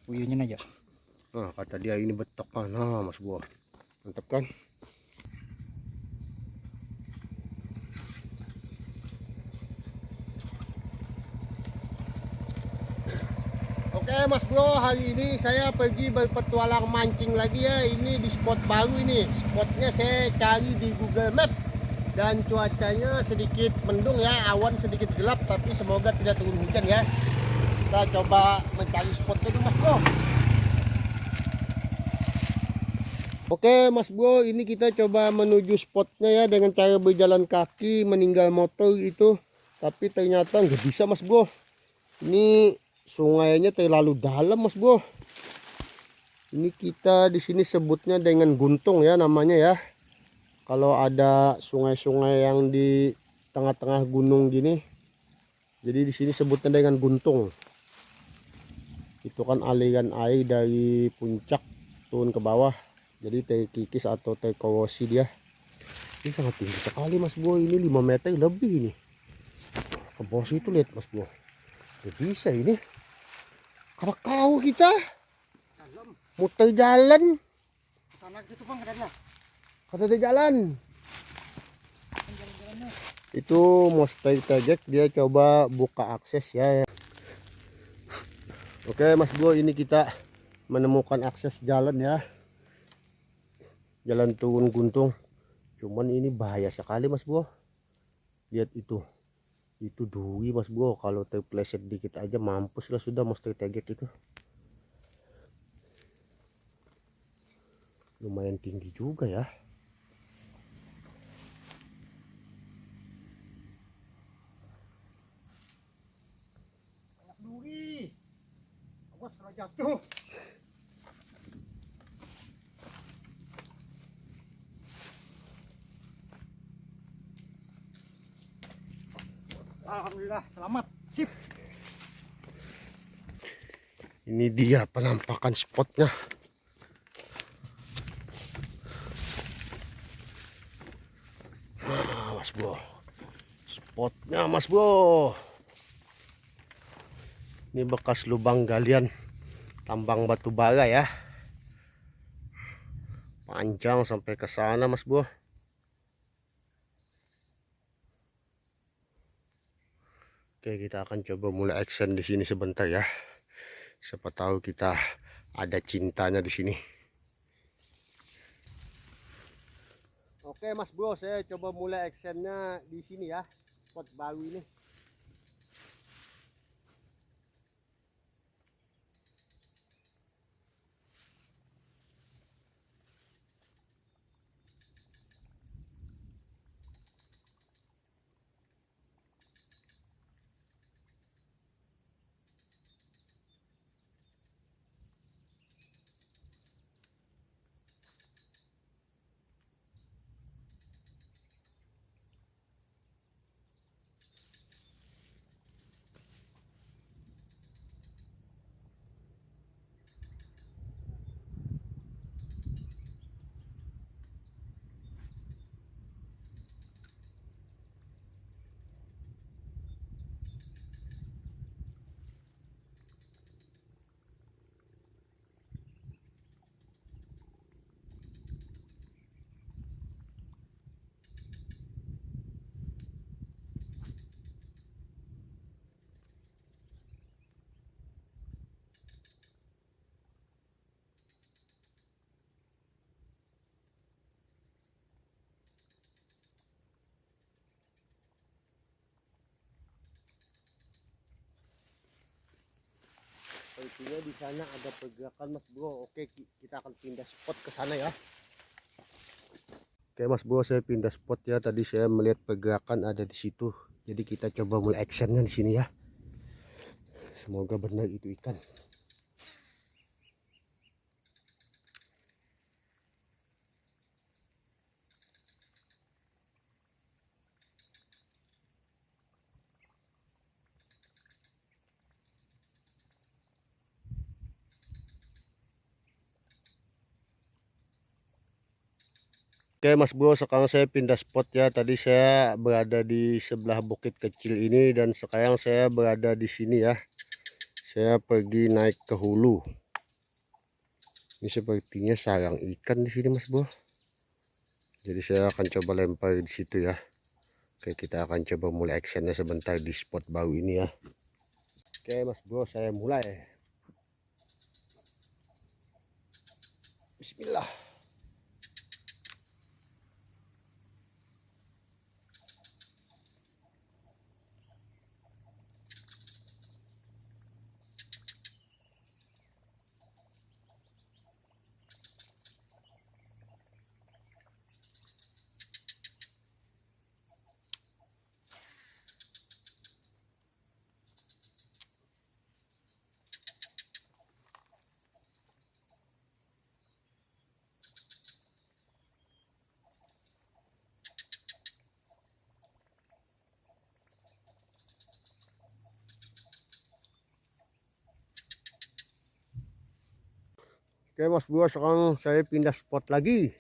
puyuhnya aja. Nah, kata dia ini betok kan. Nah, Mas Bro. Mantap kan? Oke Mas Bro, hari ini saya pergi berpetualang mancing lagi ya. Ini di spot baru ini. Spotnya saya cari di Google Map. Dan cuacanya sedikit mendung ya, awan sedikit gelap, tapi semoga tidak turun hujan ya. Kita coba mencari spotnya dulu Mas Bro. Oke Mas Bro, ini kita coba menuju spotnya ya dengan cara berjalan kaki, meninggal motor itu. Tapi ternyata nggak bisa Mas Bro. Ini sungainya terlalu dalam Mas Bro. Ini kita di sini sebutnya dengan guntung ya namanya ya. Kalau ada sungai-sungai yang di tengah-tengah gunung gini, jadi di sini sebutnya dengan guntung. Itu kan aliran air dari puncak turun ke bawah. Jadi terkikis atau terkorosi dia. Ini sangat tinggi sekali Mas Bro. Ini 5 meter lebih ini. Ke bawah situ lihat Mas Bro. Gak bisa ini. Kalau kau kita muter jalan. Sana gitu Bang katanya. Kada ada jalan. Itu monster tajek dia coba buka akses ya. Oke Mas Bro, ini kita menemukan akses jalan ya. Jalan turun guntung. Cuman ini bahaya sekali Mas Bro. Lihat itu. Itu duri Mas Bro. Kalau terpleset dikit aja mampus lah sudah monster tajek itu. Lumayan tinggi juga ya. Banyak duri. Awas kalau jatuh. Alhamdulillah selamat. Sip. Ini dia penampakan spotnya. Nah, Mas Bro. Spotnya Mas Bro. Ini bekas lubang galian tambang batu bara ya. Panjang sampai ke sana Mas Bro. Oke, kita akan coba mulai action di sini sebentar ya. Siapa tahu kita ada cintanya di sini. Oke Mas Bro, saya coba mulai actionnya di sini ya. Spot baru ini. Sepertinya di sana ada pergerakan Mas Bro. Oke, kita akan pindah spot ke sana ya. Oke Mas Bro, saya pindah spot ya. Tadi saya melihat pergerakan ada di situ. Jadi kita coba mulai actionnya di sini ya. Semoga benar itu ikan. Oke Mas Bro, sekarang saya pindah spot ya. Tadi saya berada di sebelah bukit kecil ini dan sekarang saya berada di sini ya. Saya pergi naik ke hulu. Ini sepertinya sarang ikan di sini Mas Bro. Jadi saya akan coba lempar di situ ya. Oke, kita akan coba mulai actionnya sebentar di spot baru ini ya. Oke Mas Bro, saya mulai. Bismillah. Oke Mas Bro, sekarang saya pindah spot lagi.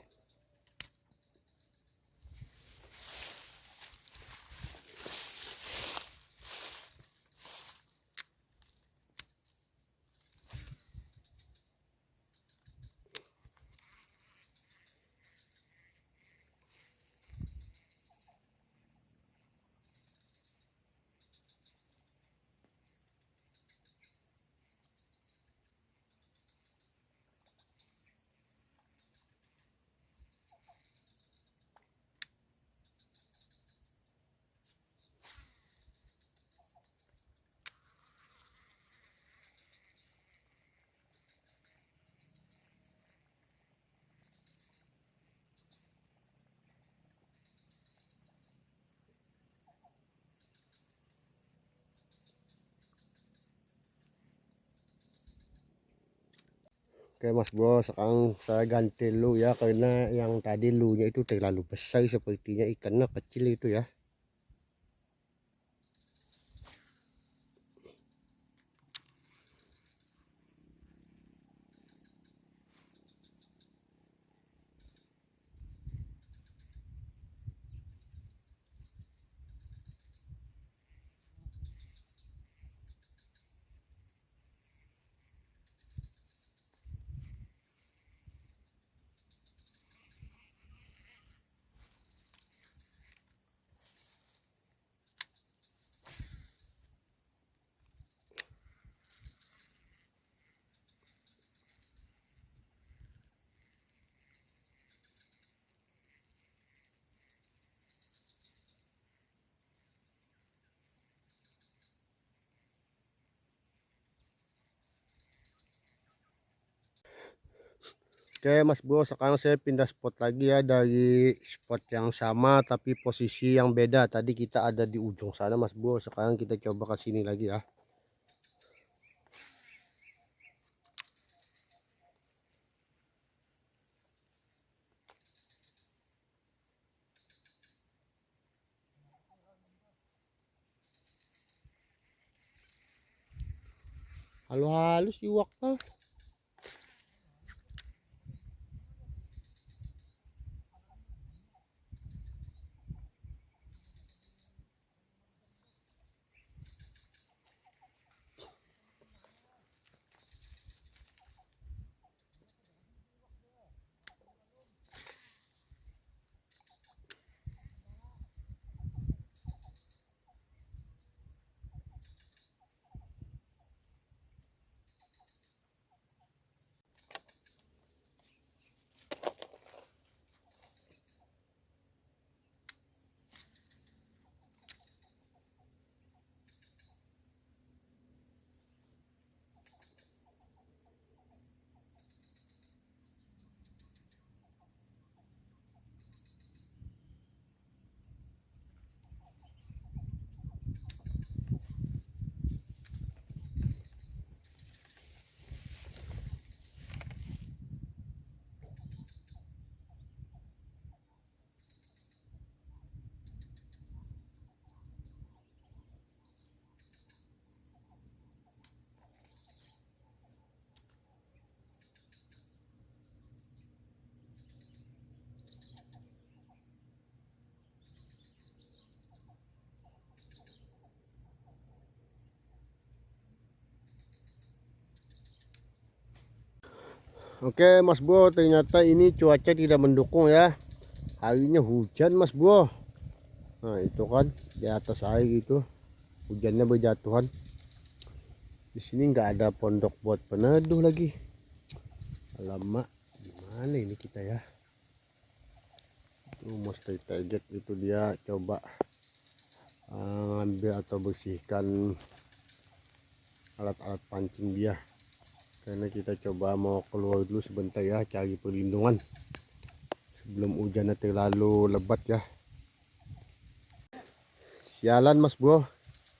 Oke Mas Bro, sekarang saya ganti lu ya, karena yang tadi lunya itu terlalu besar, sepertinya ikannya kecil itu ya. Oke Mas Bro, sekarang saya pindah spot lagi ya, dari spot yang sama tapi posisi yang beda. Tadi kita ada di ujung sana Mas Bro, sekarang kita coba ke sini lagi ya. Halo-halo siwak mah. Oke Mas Bro, ternyata ini cuaca tidak mendukung ya. Harinya hujan Mas Bro. Nah itu kan di atas air gitu, hujannya berjatuhan. Di sini nggak ada pondok buat peneduh lagi. Alamak, gimana ini kita ya? Tuh mesti tegek itu dia coba ngambil atau bersihkan alat-alat pancing dia. Karena kita coba mau keluar dulu sebentar ya, cari perlindungan sebelum hujannya terlalu lebat ya. Sialan Mas Bro,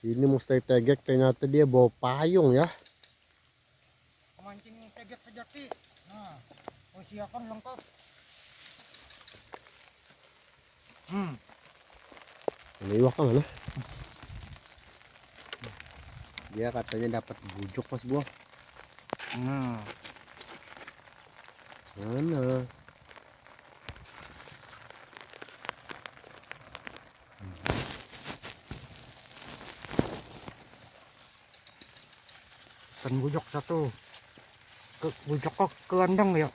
ini mesti tegek ternyata dia bawa payung ya. Pemancing tegek sejati. Nah, persiapan lengkap. Ini iwak kan mana? Dia katanya dapat bujuk Mas Bro. Nah, Mana? kan bujok satu. Bujok kok kelandang ya.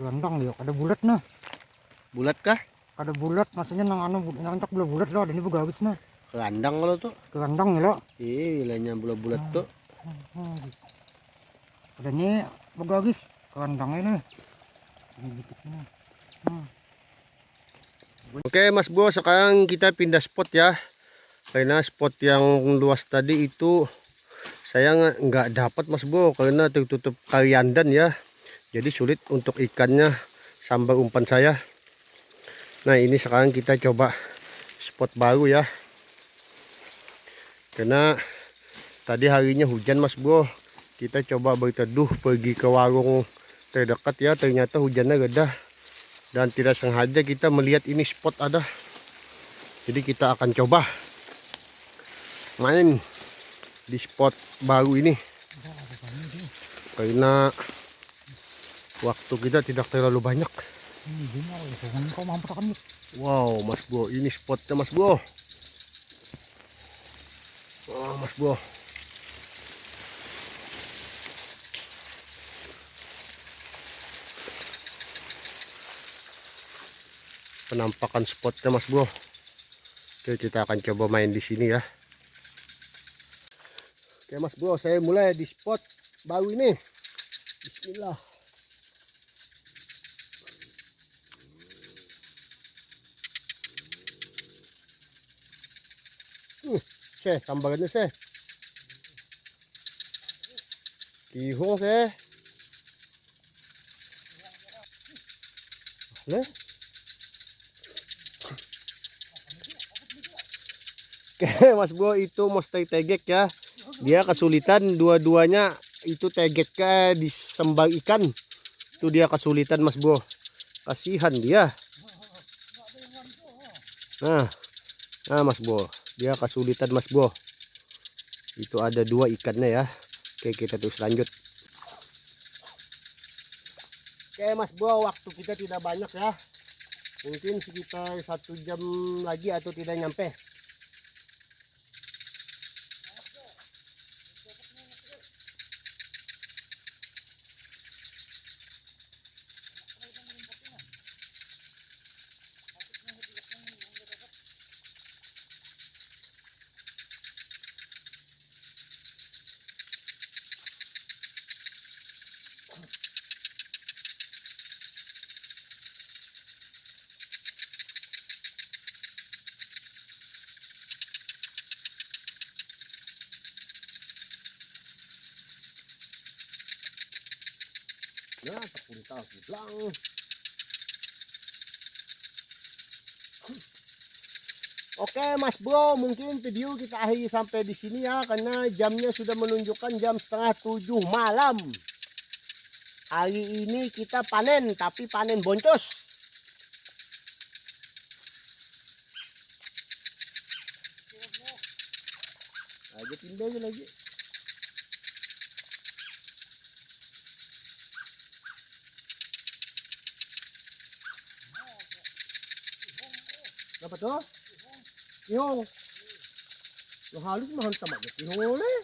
Kelandang ya, ada bulat nah. Bulat kah? Ada bulat, maksudnya nang anu nang tak bulat lah, dan ini bagabis nah. Kelandang kalau tuh. Kelandang ya lo. Wilayahnya bulat-bulat tuh. Ada ini bagabis, kelandang ini. Ini gitu sini. Oke Mas Bro, sekarang kita pindah spot ya. Karena spot yang luas tadi itu saya nggak dapat Mas Bro, karena tertutup kaliandan ya. Jadi sulit untuk ikannya sambar umpan saya. Nah ini sekarang kita coba spot baru ya. Karena tadi harinya hujan Mas Bro. Kita coba berteduh pergi ke warung terdekat ya. Ternyata hujannya reda. Dan tidak sengaja kita melihat ini spot ada. Jadi kita akan coba main di spot baru ini. Karena waktu kita tidak terlalu banyak. Wow Mas Bro, ini spotnya Mas Bro. Oh Mas Bro. Penampakan spotnya Mas Bro. Oke, kita akan coba main di sini ya. Oke Mas Bro, saya mulai di spot baru ini. Bismillah. Sambarannya Kihong Leh. Oke Mas Bro, itu mesti tegek ya. Dia kesulitan dua-duanya, itu tegek ke disembar ikan. Itu dia kesulitan Mas Bro. Kasihan dia. Nah Mas Bro, dia kesulitan Mas Bro. Itu ada dua ikannya ya. Oke, kita terus lanjut. Oke Mas Bro, waktu kita tidak banyak ya. Mungkin sekitar 1 jam lagi atau tidak nyampe. Nah, terpuntal bilang. Oke Mas Bro, mungkin video kita akhiri sampai di sini ya, karena jamnya sudah menunjukkan jam 6:30 malam. Hari ini kita panen, tapi panen boncos. Aja pindah aja lagi. Dapat tuh? Yung. Lo halus mah hantam aja. Yung oleh.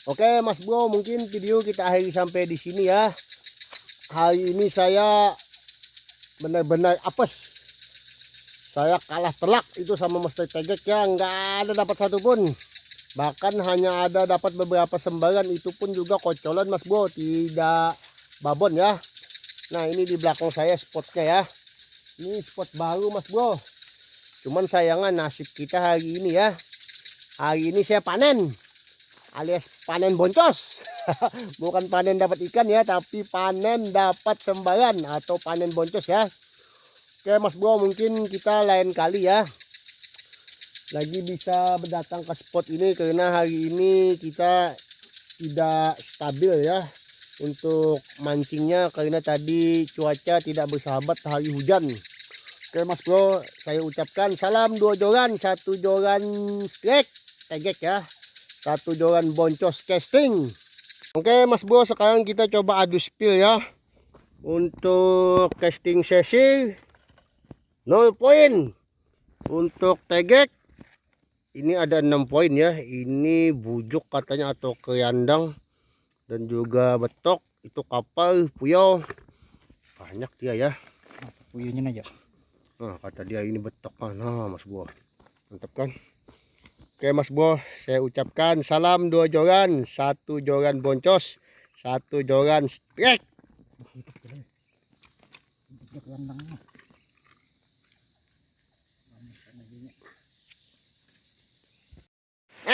Oke Mas Bro, mungkin video kita akhiri sampai di sini ya. Hari ini saya benar-benar apes. Saya kalah telak itu sama Master Tegek ya, nggak ada dapat satupun. Bahkan hanya ada dapat beberapa sembaran, itu pun juga kocolan Mas Bro, tidak babon ya. Nah ini di belakang saya spotnya ya. Ini spot baru Mas Bro. Cuman sayangan nasib kita hari ini ya. Hari ini saya panen, alias panen boncos. Bukan panen dapat ikan ya, tapi panen dapat sembaran atau panen boncos ya. Oke Mas Bro, mungkin kita lain kali ya lagi bisa berdatang ke spot ini, karena hari ini kita tidak stabil ya untuk mancingnya, karena tadi cuaca tidak bersahabat, hari hujan. Oke Mas Bro, saya ucapkan salam 2 joran, 1 joran strike tegek ya, 1 joran boncos casting. Oke Mas Bro, sekarang kita coba adu spill ya. Untuk casting sesi 0 poin. Untuk tegek ini ada 6 poin ya. Ini bujuk katanya atau keyandang, dan juga betok. Itu kapal puyau, banyak dia ya. Puyuhnya aja. Nah kata dia ini betok. Nah Mas Bro, mantap kan. Oke Mas Bro, saya ucapkan salam 2 joran, 1 joran boncos, 1 joran strike.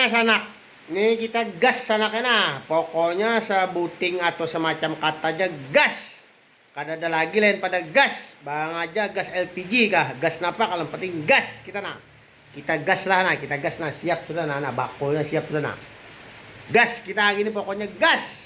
Sanak, ini kita gas sanaknya nah. Pokoknya sebuting atau semacam kata aja gas. Kada ada lagi lain pada gas. Bang aja gas LPG kah, gas napa, kalau penting gas kita nah. Kita gas lah nah, kita gas nah, siap sudah nah, bakulnya siap sudah nah. Gas kita hari ini pokoknya gas.